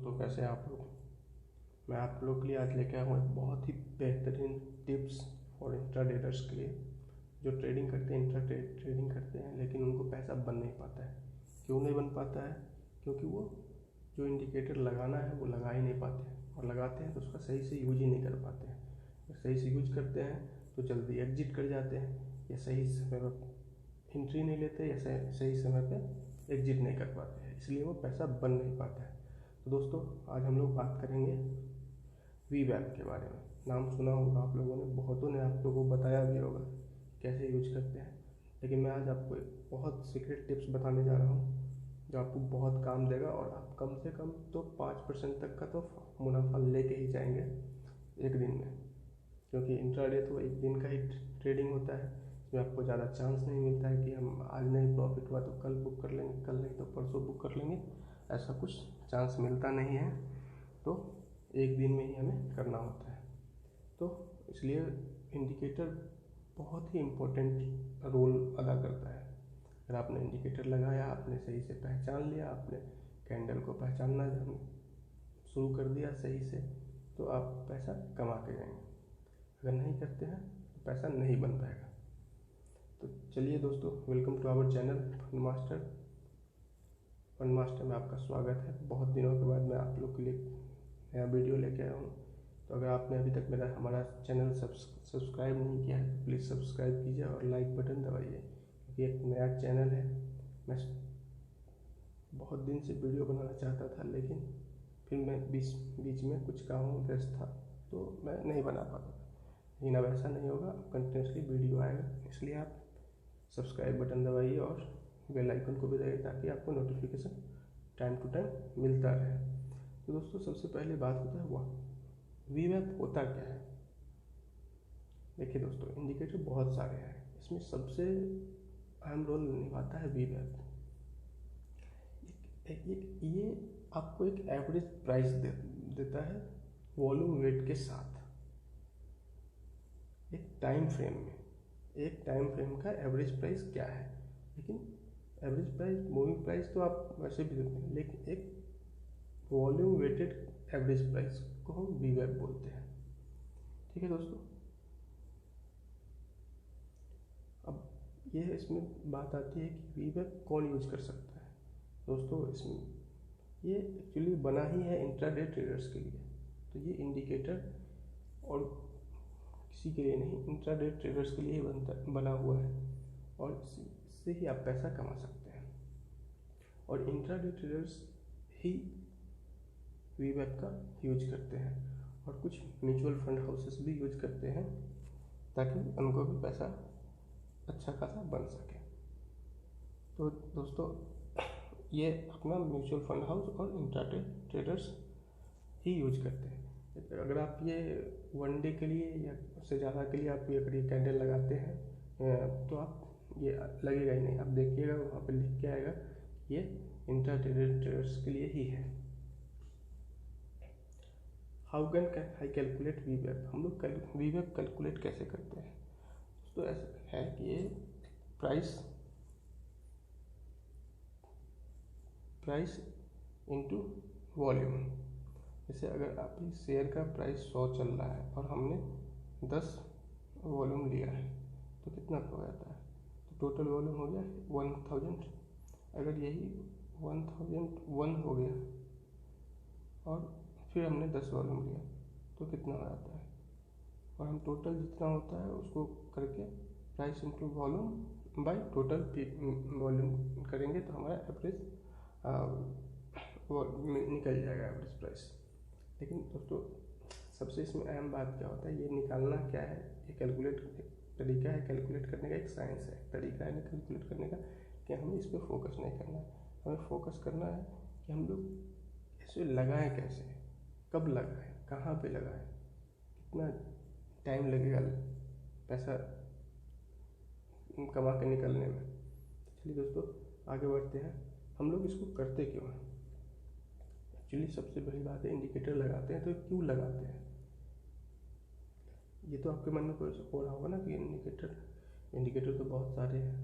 दोस्तों, कैसे हैं आप लोग। मैं आप लोग के लिए आज लेके आया हूँ एक बहुत ही बेहतरीन टिप्स फॉर इंट्राडेटर्स के लिए जो ट्रेडिंग करते हैं, ट्रेडिंग करते हैं, लेकिन उनको पैसा बन नहीं पाता है। क्यों नहीं बन पाता है? क्योंकि वो जो इंडिकेटर लगाना है वो लगा ही नहीं पाते हैं, और लगाते हैं तो उसका सही से यूज ही नहीं कर पाते हैं। अगर सही से यूज करते हैं तो जल्दी एग्जिट कर जाते हैं, या सही समय पर एंट्री नहीं लेते, या सही समय पर एग्जिट नहीं कर पाते हैं, इसलिए वो पैसा बन नहीं पाता है। तो दोस्तों, आज हम लोग बात करेंगे वीवैप के बारे में। नाम सुना होगा आप लोगों ने, बहुतों ने आप लोगों को बताया भी होगा कैसे यूज करते हैं, लेकिन मैं आज आपको एक बहुत सीक्रेट टिप्स बताने जा रहा हूँ जो आपको बहुत काम देगा, और आप कम से कम तो 5% तक का तो मुनाफा लेके ही जाएंगे एक दिन में। क्योंकि इंट्राडे तो एक दिन का ही ट्रेडिंग होता है, इसमें आपको ज़्यादा चांस नहीं मिलता है कि हम आज नहीं प्रॉफिट हुआ तो कल बुक कर लेंगे, कल नहीं तो परसों बुक कर लेंगे, ऐसा कुछ चांस मिलता नहीं है। तो एक दिन में ही हमें करना होता है। तो इसलिए इंडिकेटर बहुत ही इम्पोर्टेंट रोल अदा करता है। अगर आपने इंडिकेटर लगाया, आपने सही से पहचान लिया, आपने कैंडल को पहचानना शुरू कर दिया सही से, तो आप पैसा कमा के जाएंगे। अगर नहीं करते हैं तो पैसा नहीं बन पाएगा। तो चलिए दोस्तों, welcome to our channel Fund Master में आपका स्वागत है। बहुत दिनों के बाद मैं आप लोग के लिए नया वीडियो लेके आया हूँ। तो अगर आपने अभी तक हमारा चैनल सब्सक्राइब नहीं किया है तो प्लीज़ सब्सक्राइब कीजिए और लाइक बटन दबाइए, क्योंकि एक नया चैनल है। मैं बहुत दिन से वीडियो बनाना चाहता था, लेकिन फिर मैं बीच में कुछ कामों में व्यस्त था, तो मैं नहीं बना पाता था। लेकिन अब ऐसा नहीं होगा, कंटिन्यूसली वीडियो आएगा, इसलिए आप सब्सक्राइब बटन दबाइए और बेल आइकन को भी दबाइए, ताकि आपको नोटिफिकेशन टाइम टू टाइम मिलता रहे। तो दोस्तों, सबसे पहले बात होता है वीवैप होता क्या है। देखिए दोस्तों, इंडिकेटर बहुत सारे हैं, इसमें सबसे अहम रोल निभाता है वीवैप। ये आपको एक एवरेज प्राइस देता है वॉल्यूम वेट के साथ, एक टाइम फ्रेम का एवरेज प्राइस क्या है। लेकिन एवरेज प्राइस, मूविंग प्राइस तो आप वैसे भी देते हैं, लेकिन एक वॉल्यूम वेटेड एवरेज प्राइस को हम वीवैप बोलते हैं। ठीक है दोस्तों, अब ये इसमें बात आती है कि वीवैप कौन यूज कर सकता है। दोस्तों, इसमें ये एक्चुअली बना ही है इंट्राडे ट्रेडर्स के लिए। तो ये इंडिकेटर और किसी के लिए नहीं, इंट्राडे ट्रेडर्स के लिए ही बना हुआ है, और इससे ही आप पैसा कमा सकते हैं। और इंट्राडे ट्रेडर्स ही वीवैप का यूज करते हैं, और कुछ म्यूचुअल फंड हाउसेस भी यूज करते हैं, ताकि उनको भी पैसा अच्छा खासा बन सके। तो दोस्तों, ये अपना म्यूचुअल फंड हाउस और इंट्राडे ट्रेडर्स ही यूज करते हैं। अगर आप ये वन डे के लिए या उससे ज़्यादा के लिए आप ये अगर ये कैंडल लगाते हैं, तो आप ये लगेगा ही नहीं। आप देखिएगा वहाँ पे लिख के आएगा ये इंट्राडे ट्रेडर्स के लिए ही है। हाउ कैन आई कैलकुलेट वीवैप। हम लोग वीवैप कैलकुलेट कैसे करते हैं तो ऐसा है कि ये प्राइस इनटू वॉल्यूम। जैसे अगर आप इस शेयर का प्राइस 100 चल रहा है और हमने 10 वॉल्यूम लिया है, तो कितना हो जाता है? तो टोटल वॉल्यूम हो गया 1000। अगर यही 1001 हो गया और फिर हमने 10 वॉल्यूम लिया, तो कितना हो जाता है? और हम टोटल जितना होता है उसको करके price into volume by total volume करेंगे, तो हमारा एवरेज निकल जाएगा एवरेज प्राइस। लेकिन दोस्तों, सबसे इसमें अहम बात क्या होता है, ये निकालना क्या है, ये कैलकुलेट तरीका है, कैलकुलेट करने का एक साइंस है, तरीका है कैलकुलेट करने का, कि हमें इस पर फोकस नहीं करना है। हमें फोकस करना है कि हम लोग इसे लगाएं कैसे, कब लगाएं, कहाँ पे लगाएं, कितना टाइम लगेगा पैसा कमा के निकलने में। चलिए दोस्तों, आगे बढ़ते हैं। हम लोग इसको करते क्यों हैं? एक्चुअली सबसे बड़ी बात है, इंडिकेटर लगाते हैं तो क्यों लगाते हैं? ये तो आपके मन में कोई हो रहा होगा ना कि इंडिकेटर तो बहुत सारे हैं,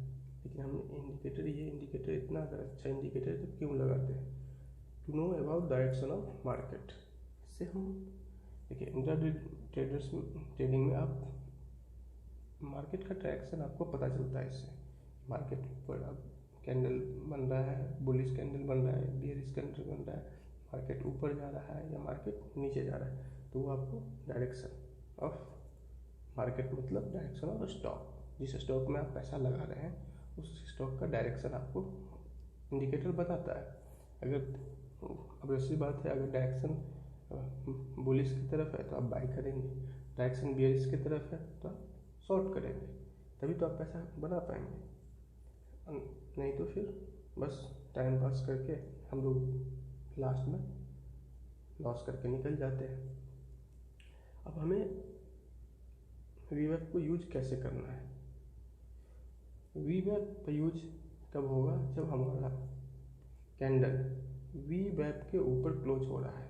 लेकिन हम ये इंडिकेटर इतना अगर अच्छा इंडिकेटर है तो क्यों लगाते हैं? To know about direction of market. इससे हम देखिए इंट्राडे ट्रेडिंग में आप मार्केट का डायरेक्शन आपको पता चलता है। इससे मार्केट पर अब कैंडल बन रहा है, बुलिश कैंडल बन रहा है, बेयरिश कैंडल बन रहा है, मार्केट ऊपर जा रहा है या मार्केट नीचे जा रहा है, तो वो आपको डायरेक्शन ऑफ मार्केट मतलब डायरेक्शन ऑफ स्टॉक, जिस स्टॉक में आप पैसा लगा रहे हैं उस स्टॉक का डायरेक्शन आपको इंडिकेटर बताता है। अगर अब ऐसी बात है, अगर डायरेक्शन बुलिश की तरफ है तो आप बाई करेंगे, डायरेक्शन बेयरिश की तरफ है तो आप शॉर्ट करेंगे, तभी तो आप पैसा बना पाएंगे। नहीं तो फिर बस टाइम पास करके हम लोग लास्ट में लॉस करके निकल जाते हैं। अब हमें वीवेब को यूज कैसे करना है? वीवेब का यूज कब होगा? जब हमारा कैंडल वीवेब के ऊपर क्लोज हो रहा है,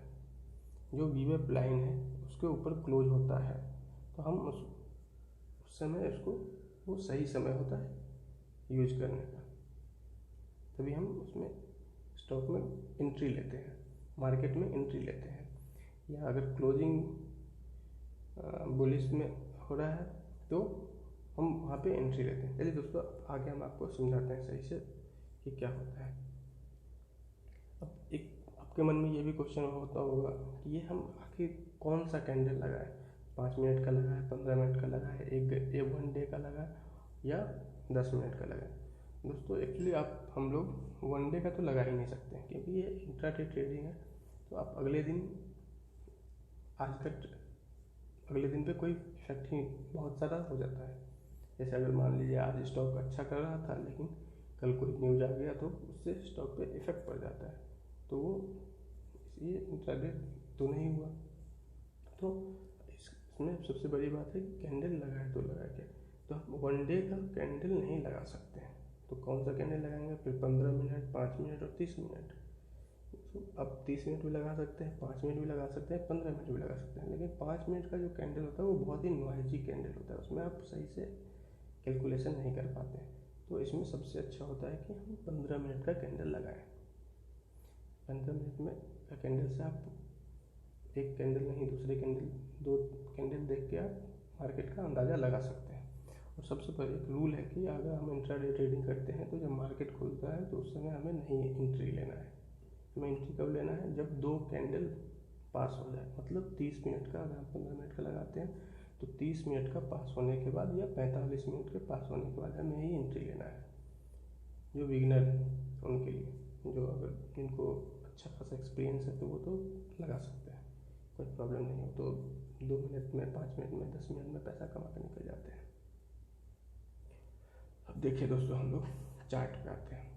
जो वीवेब लाइन है उसके ऊपर क्लोज होता है, तो हम उस समय उसको, वो सही समय होता है यूज करने का, तभी हम उसमें स्टॉक में एंट्री लेते हैं, मार्केट में एंट्री लेते हैं। या अगर क्लोजिंग बुलिश में हो रहा है तो हम वहाँ पे एंट्री लेते हैं। चलिए दोस्तों, आगे हम आपको समझाते हैं सही से कि क्या होता है। अब एक आपके मन में ये भी क्वेश्चन होता होगा कि ये हम आखिर कौन सा कैंडल लगाए, 5 मिनट का लगा है, 15 मिनट का लगा है, एक 1 डे का लगा या 10 मिनट का लगा है। दोस्तों एक्चुअली हम लोग 1 डे का तो लगा ही नहीं सकते हैं, क्योंकि ये इंट्राडे ट्रेडिंग है। तो आप अगले दिन अगले दिन पे कोई इफेक्ट ही बहुत सारा हो जाता है। जैसे अगर मान लीजिए आज स्टॉक अच्छा कर रहा था, लेकिन कल कोई न्यूज़ आ गया तो उससे स्टॉक पे इफेक्ट पड़ जाता है, तो वो ये इंट्राडे तो नहीं हुआ। तो इसमें सबसे बड़ी बात है कि कैंडल लगाए तो लगाए क्या, तो हम 1 डे का कैंडल नहीं लगा सकते हैं। तो कौन सा कैंडल लगाएंगे? फिर 15 मिनट, 5 मिनट और 30 मिनट। तो अब 30 मिनट भी लगा सकते हैं, 5 मिनट भी लगा सकते हैं, 15 मिनट भी लगा सकते हैं। लेकिन 5 मिनट का जो कैंडल होता है वो बहुत ही नॉइजी कैंडल होता है, उसमें आप सही से कैलकुलेशन नहीं कर पाते हैं। तो इसमें सबसे अच्छा होता है कि हम 15 मिनट का कैंडल लगाएं। 15 मिनट में का कैंडल से आप एक कैंडल नहीं, दूसरे कैंडल, 2 कैंडल देख के आप मार्केट का अंदाज़ा लगा सकते हैं। और सबसे पहले एक रूल है कि अगर हम इंट्राडे ट्रेडिंग करते हैं तो जब मार्केट खुलता है तो उस समय हमें नहीं एंट्री लेना है। हमें एंट्री कब लेना है? जब 2 कैंडल पास हो जाए, मतलब 30 मिनट का, अगर हम 15 मिनट का लगाते हैं तो 30 मिनट का पास होने के बाद या 45 मिनट के पास होने के बाद हमें ही एंट्री लेना है। जो बिगिनर उनके लिए, जो अगर जिनको अच्छा खासा एक्सपीरियंस है तो वो तो लगा सकते हैं, कोई प्रॉब्लम नहीं हो। तो 2 मिनट में, 5 मिनट में, 10 मिनट में पैसा कमा कर निकल जाते हैं। अब देखिए दोस्तों, हम लोग चार्ट पे आते हैं।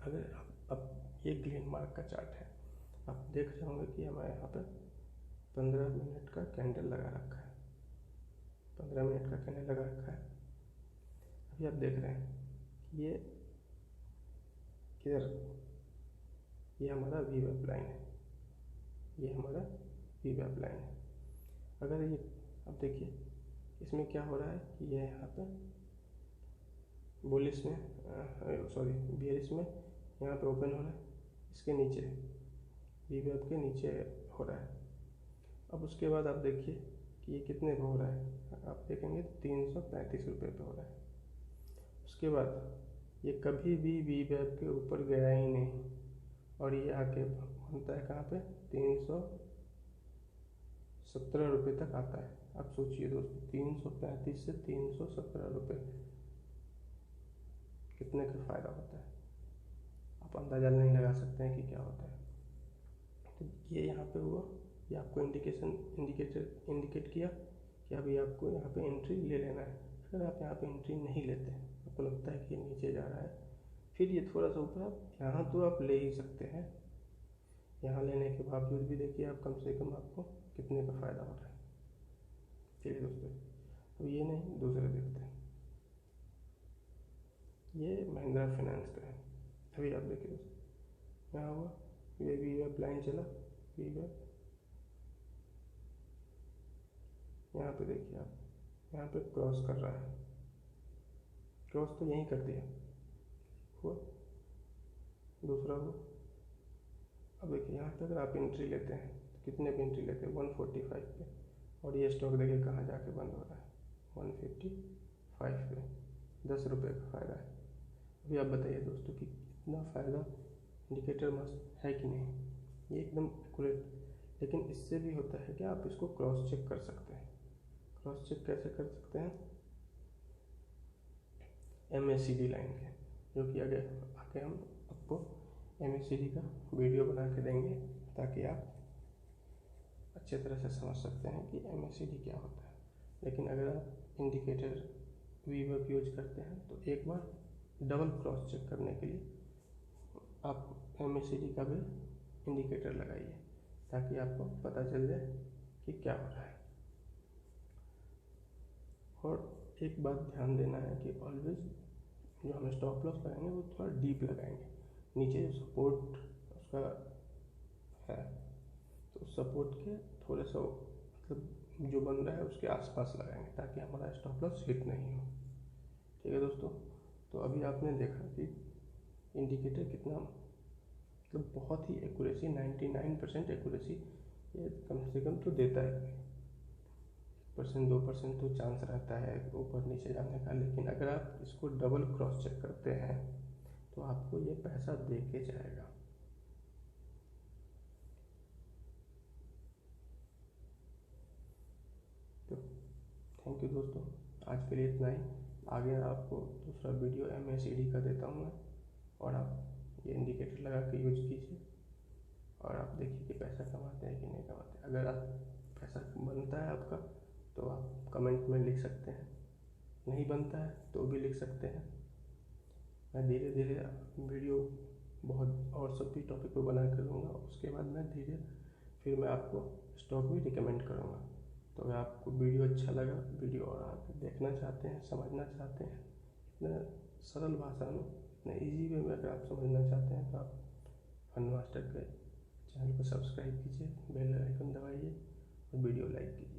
अगर अब ये ग्लेनमार्क का चार्ट है, आप देख रहे होंगे कि हमारे यहाँ पे 15 मिनट का कैंडल लगा रखा है, 15 मिनट का कैंडल लगा रखा है। अभी आप देख रहे हैं ये किधर, ये हमारा वीवेब लाइन है, ये हमारा वीवेब लाइन है। अगर ये अब देखिए इसमें क्या हो रहा है कि ये यहाँ पे बुलिश में, सॉरी बेयरिश में यहाँ पे ओपन हो रहा है, इसके नीचे वीवेब के नीचे हो रहा है। अब उसके बाद आप देखिए कि ये कितने पे हो रहा है, आप देखेंगे 335 रुपये पे हो रहा है। उसके बाद ये कभी भी वीवेब के ऊपर गया ही नहीं और ये आके बनता है कहाँ पे? 317 रुपये तक आता है। आप सोचिए दोस्तों, 335 से 317 रुपये, कितने का फ़ायदा होता है, आप अंदाज़ा नहीं लगा सकते हैं कि क्या होता है। तो ये यहाँ पे हुआ, ये आपको इंडिकेट किया कि अभी आपको यहाँ पे एंट्री ले लेना है। अगर आप यहाँ पे एंट्री नहीं लेते, आपको लगता है कि ये नीचे जा रहा है, फिर ये थोड़ा सा ऊपर, आप यहाँ तो आप ले ही सकते हैं। यहाँ लेने के बावजूद भी देखिए आप कम से कम आपको कितने का फ़ायदा हो रहा है। चलिए दोस्तों, अब ये नहीं, दूसरे देखते हैं। ये महिंद्रा फाइनेंस का है। अभी आप देखिए दोस्तों, यहाँ हुआ, ये वीवेब लाइन चला, वीवेब यहाँ पे देखिए आप, यहाँ पे क्रॉस कर रहा है, क्रॉस तो यहीं कर दिया, हुआ, दूसरा हुआ, अब देखिए यहाँ पे अगर आप एंट्री लेते हैं तो कितने पे एंट्री लेते हैं, 145 पे, और ये स्टॉक देखिए कहाँ जाके बंद हो रहा है, 155 पे, 10 रुपये का फ़ायदा है। अभी आप बताइए दोस्तों कि इतना फ़ायदा इंडिकेटर मस्त है कि नहीं, ये एकदम एक्यूरेट। लेकिन इससे भी होता है कि आप इसको क्रॉस चेक कर सकते हैं। क्रॉस चेक कैसे कर सकते हैं, MACD लाइन के, जो कि आगे आके हम आपको MACD का वीडियो बना के देंगे ताकि आप अच्छे तरह से समझ सकते हैं कि MACD क्या होता है। लेकिन अगर आप इंडिकेटर VWAP यूज करते हैं तो एक बार डबल क्रॉस चेक करने के लिए आप MACD का भी इंडिकेटर लगाइए ताकि आपको पता चल जाए कि क्या हो रहा है। और एक बात ध्यान देना है कि ऑलवेज जो हम स्टॉप लॉस लगाएंगे वो थोड़ा डीप लगाएंगे, नीचे जो सपोर्ट उसका है तो सपोर्ट के थोड़े सा मतलब जो बन रहा है उसके आसपास लगाएंगे ताकि हमारा स्टॉप लॉस हिट नहीं हो। ठीक है दोस्तों, तो अभी आपने देखा कि इंडिकेटर कितना मतलब बहुत ही एक्यूरेसी, 99% एक्यूरेसी ये कम से कम तो देता है। 1% 2% तो चांस रहता है ऊपर नीचे जाने का, लेकिन अगर आप इसको डबल क्रॉस चेक करते हैं तो आपको ये पैसा दे के जाएगा। तो थैंक यू दोस्तों, आज के लिए इतना ही। आगे आपको दूसरा वीडियो MACD का देता हूँ मैं, और आप ये इंडिकेटर लगा के यूज कीजिए और आप देखिए कि पैसा कमाते हैं कि नहीं कमाते। अगर आप पैसा बनता है आपका तो आप कमेंट में लिख सकते हैं, नहीं बनता है तो भी लिख सकते हैं। मैं धीरे धीरे वीडियो बहुत और सब भी टॉपिक पे बना कर दूँगा, उसके बाद मैं धीरे फिर मैं आपको स्टॉक भी रिकमेंड करूँगा। तो अगर आपको वीडियो अच्छा लगा, वीडियो और आप देखना चाहते हैं, समझना चाहते हैं इतना सरल भाषा में, इतने ईजी वे में अगर आप समझना चाहते हैं तो आप फन मास्टर के चैनल को सब्सक्राइब कीजिए, बेल आइकन दबाइए और वीडियो लाइक कीजिए।